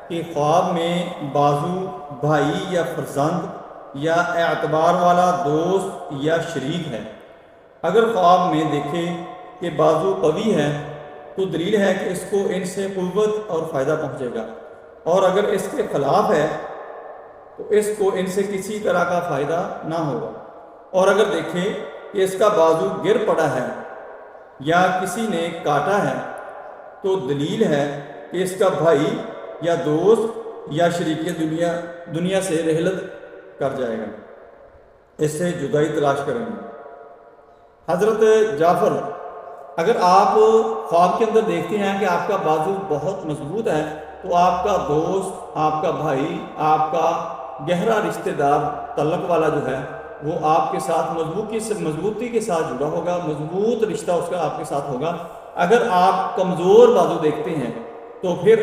کہ خواب میں بازو بھائی یا فرزند یا اعتبار والا دوست یا شریک ہے۔ اگر خواب میں دیکھے کہ بازو قوی ہے تو دلیل ہے کہ اس کو ان سے قوت اور فائدہ پہنچے گا، اور اگر اس کے خلاف ہے تو اس کو ان سے کسی طرح کا فائدہ نہ ہوگا۔ اور اگر دیکھے کہ اس کا بازو گر پڑا ہے یا کسی نے کاٹا ہے تو دلیل ہے کہ اس کا بھائی یا دوست یا شریک دنیا سے رحلت کر جائے گا، اس سے جدائی تلاش کریں گے۔ حضرت جعفر، اگر آپ خواب کے اندر دیکھتے ہیں کہ آپ کا بازو بہت مضبوط ہے تو آپ کا دوست، آپ کا بھائی، آپ کا گہرا رشتہ دار تعلق والا جو ہے وہ آپ کے ساتھ مضبوطی کے ساتھ جڑا ہوگا، مضبوط رشتہ اس کا آپ کے ساتھ ہوگا۔ اگر آپ کمزور بازو دیکھتے ہیں تو پھر